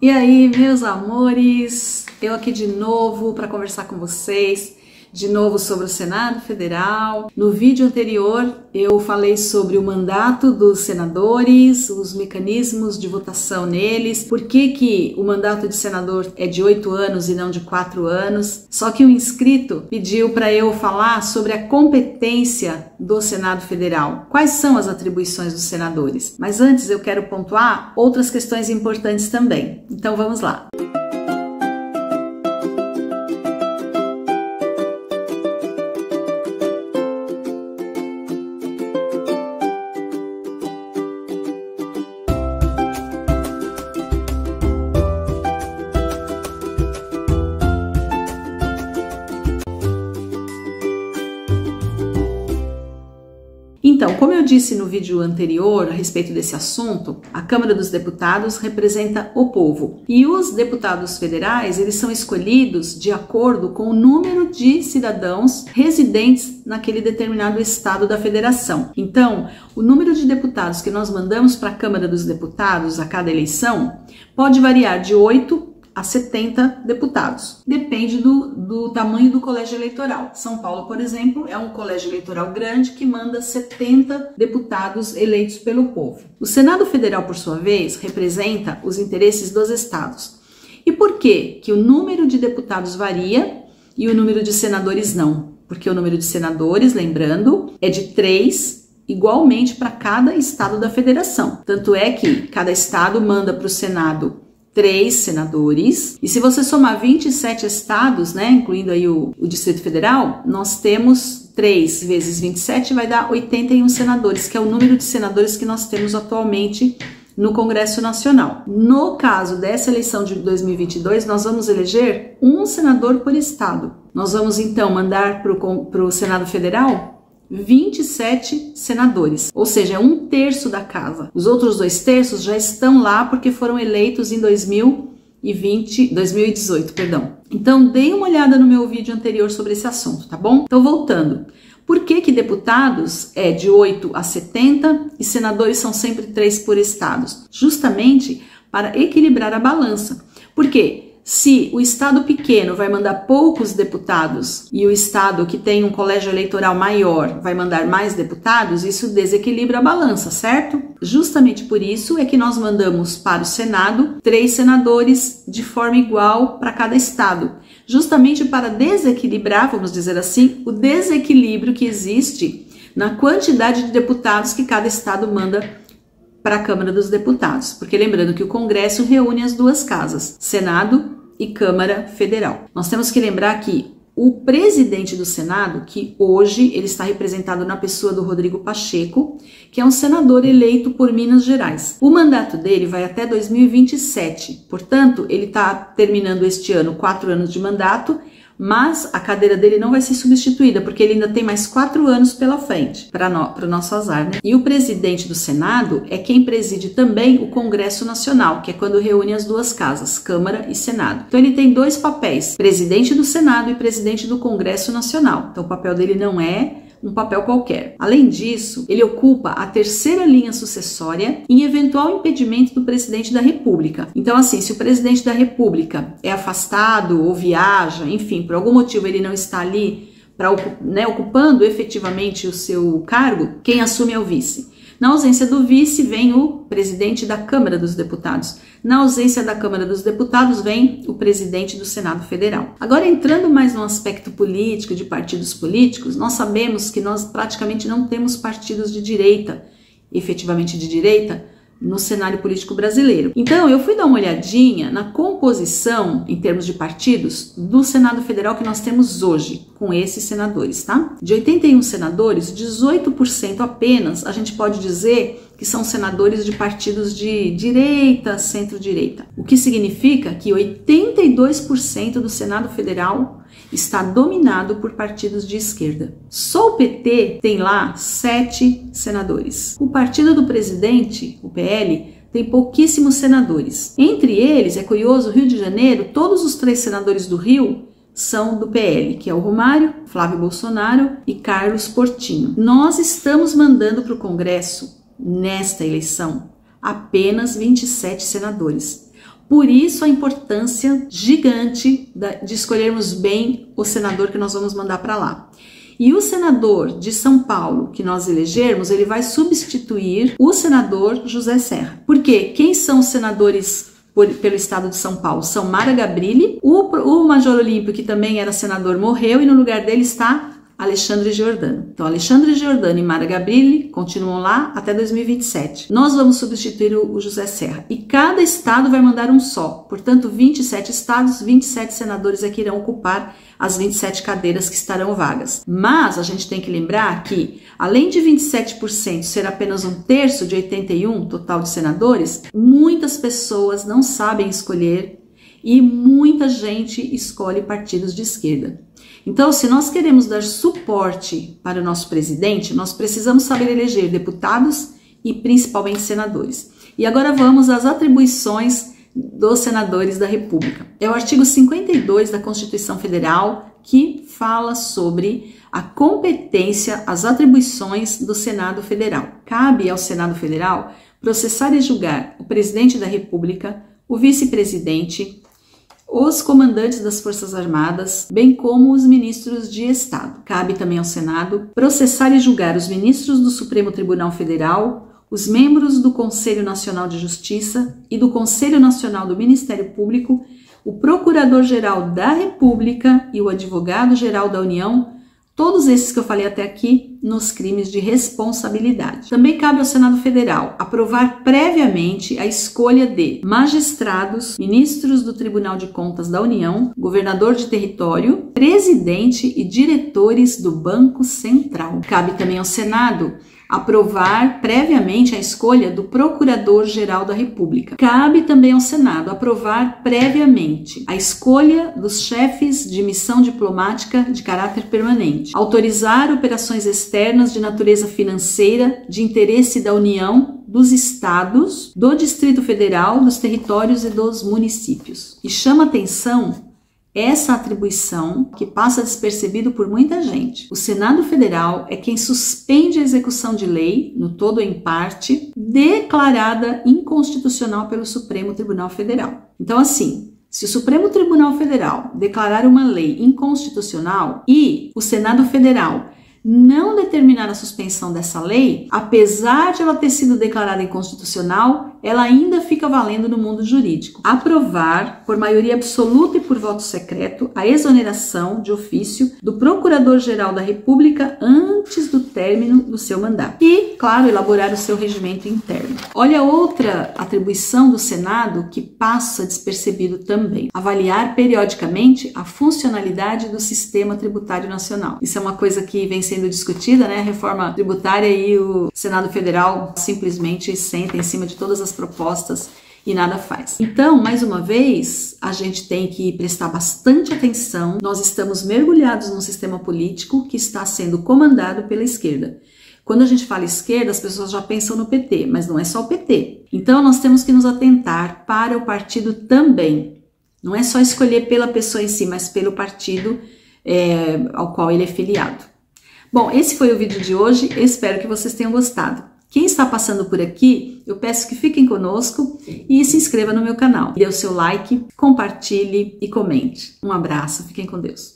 E aí, meus amores, eu aqui de novo para conversar com vocês, de novo sobre o Senado Federal. No vídeo anterior eu falei sobre o mandato dos senadores, os mecanismos de votação neles, por que o mandato de senador é de 8 anos e não de 4 anos. Só que um inscrito pediu para eu falar sobre a competência do Senado Federal. Quais são as atribuições dos senadores? Mas antes eu quero pontuar outras questões importantes também. Então vamos lá. Então, como eu disse no vídeo anterior a respeito desse assunto, a Câmara dos Deputados representa o povo. E os deputados federais, eles são escolhidos de acordo com o número de cidadãos residentes naquele determinado estado da federação. Então, o número de deputados que nós mandamos para a Câmara dos Deputados a cada eleição pode variar de 8 a 70 deputados. Depende do tamanho do colégio eleitoral. São Paulo, por exemplo, é um colégio eleitoral grande que manda 70 deputados eleitos pelo povo. O Senado Federal, por sua vez, representa os interesses dos estados. E por que o número de deputados varia e o número de senadores não? Porque o número de senadores, lembrando, é de 3 igualmente para cada estado da federação. Tanto é que cada estado manda para o Senado 3 senadores, e se você somar 27 estados, né, incluindo aí o Distrito Federal, nós temos 3 vezes 27 vai dar 81 senadores, que é o número de senadores que nós temos atualmente no Congresso Nacional. No caso dessa eleição de 2022, nós vamos eleger um senador por estado. Nós vamos então mandar para o Senado Federal 27 senadores, ou seja, é 1/3 da casa. Os outros 2/3 já estão lá porque foram eleitos em 2018, perdão. Então, dei uma olhada no meu vídeo anterior sobre esse assunto, tá bom? Então, voltando. Por que deputados é de 8 a 70 e senadores são sempre 3 por estados? Justamente para equilibrar a balança. Por quê? Se o estado pequeno vai mandar poucos deputados e o estado que tem um colégio eleitoral maior vai mandar mais deputados, isso desequilibra a balança, certo? Justamente por isso é que nós mandamos para o Senado 3 senadores de forma igual para cada estado, justamente para desequilibrar, vamos dizer assim, o desequilíbrio que existe na quantidade de deputados que cada estado manda para a Câmara dos Deputados, porque lembrando que o Congresso reúne as duas casas, Senado e Câmara Federal. Nós temos que lembrar que o presidente do Senado, que hoje ele está representado na pessoa do Rodrigo Pacheco, que é um senador eleito por Minas Gerais. O mandato dele vai até 2027, portanto, ele está terminando este ano 4 anos de mandato, mas a cadeira dele não vai ser substituída, porque ele ainda tem mais 4 anos pela frente, para o nosso azar, né? E o presidente do Senado é quem preside também o Congresso Nacional, que é quando reúne as duas casas, Câmara e Senado. Então ele tem 2 papéis, presidente do Senado e presidente do Congresso Nacional. Então o papel dele não é um papel qualquer. Além disso, ele ocupa a 3ª linha sucessória em eventual impedimento do presidente da República. Então, assim, se o presidente da República é afastado ou viaja, enfim, por algum motivo ele não está ali ocupando efetivamente o seu cargo, quem assume é o vice. Na ausência do vice, vem o presidente da Câmara dos Deputados. Na ausência da Câmara dos Deputados, vem o presidente do Senado Federal. Agora, entrando mais no aspecto político, de partidos políticos, nós sabemos que nós praticamente não temos partidos de direita, efetivamente de direita, no cenário político brasileiro. Então, eu fui dar uma olhadinha na composição, em termos de partidos, do Senado Federal que nós temos hoje, com esses senadores, tá? De 81 senadores, 18% apenas, a gente pode dizer que são senadores de partidos de direita, centro-direita. O que significa que 82% do Senado Federal está dominado por partidos de esquerda. Só o PT tem lá 7 senadores. O partido do presidente, o PL, tem pouquíssimos senadores. Entre eles, é curioso, o Rio de Janeiro, todos os 3 senadores do Rio são do PL, que é o Romário, Flávio Bolsonaro e Carlos Portinho. Nós estamos mandando para o Congresso, nesta eleição, apenas 27 senadores. Por isso a importância gigante de escolhermos bem o senador que nós vamos mandar para lá. E o senador de São Paulo que nós elegermos, ele vai substituir o senador José Serra. Por quê? Quem são os senadores pelo estado de São Paulo? São Mara Gabrilli, o Major Olímpio, que também era senador, morreu, e no lugar dele está Alexandre Giordano. Então, Alexandre Giordano e Mara Gabrilli continuam lá até 2027. Nós vamos substituir o José Serra. E cada estado vai mandar um só. Portanto, 27 estados, 27 senadores é que irão ocupar as 27 cadeiras que estarão vagas. Mas a gente tem que lembrar que, além de 27% ser apenas 1/3 de 81 total de senadores, muitas pessoas não sabem escolher e muita gente escolhe partidos de esquerda. Então, se nós queremos dar suporte para o nosso presidente, nós precisamos saber eleger deputados e principalmente senadores. E agora vamos às atribuições dos senadores da República. É o artigo 52 da Constituição Federal que fala sobre a competência, as atribuições do Senado Federal. Cabe ao Senado Federal processar e julgar o presidente da República, o vice-presidente, os comandantes das Forças Armadas, bem como os ministros de Estado. Cabe também ao Senado processar e julgar os ministros do Supremo Tribunal Federal, os membros do Conselho Nacional de Justiça e do Conselho Nacional do Ministério Público, o Procurador-Geral da República e o Advogado-Geral da União, todos esses que eu falei até aqui, nos crimes de responsabilidade. Também cabe ao Senado Federal aprovar previamente a escolha de magistrados, ministros do Tribunal de Contas da União, governador de território, presidente e diretores do Banco Central. Cabe também ao Senado aprovar previamente a escolha do Procurador-Geral da República. Cabe também ao Senado aprovar previamente a escolha dos chefes de missão diplomática de caráter permanente, autorizar operações externas de natureza financeira de interesse da União, dos estados, do Distrito Federal, dos territórios e dos municípios. E chama atenção essa atribuição que passa despercebido por muita gente. O Senado Federal é quem suspende a execução de lei, no todo ou em parte, declarada inconstitucional pelo Supremo Tribunal Federal. Então, assim, se o Supremo Tribunal Federal declarar uma lei inconstitucional e o Senado Federal não determinar a suspensão dessa lei, apesar de ela ter sido declarada inconstitucional, ela ainda fica valendo no mundo jurídico. Aprovar, por maioria absoluta e por voto secreto, a exoneração de ofício do Procurador-Geral da República antes do término do seu mandato. E, claro, elaborar o seu regimento interno. Olha outra atribuição do Senado que passa despercebido também. Avaliar periodicamente a funcionalidade do sistema tributário nacional. Isso é uma coisa que vem sendo discutida, né? A reforma tributária, e o Senado Federal simplesmente senta em cima de todas as propostas e nada faz. Então, mais uma vez, a gente tem que prestar bastante atenção. Nós estamos mergulhados num sistema político que está sendo comandado pela esquerda. Quando a gente fala esquerda, as pessoas já pensam no PT, mas não é só o PT. Então, nós temos que nos atentar para o partido também. Não é só escolher pela pessoa em si, mas pelo partido ao qual ele é filiado. Bom, esse foi o vídeo de hoje, eu espero que vocês tenham gostado. Quem está passando por aqui, eu peço que fiquem conosco e se inscreva no meu canal. Dê o seu like, compartilhe e comente. Um abraço, fiquem com Deus.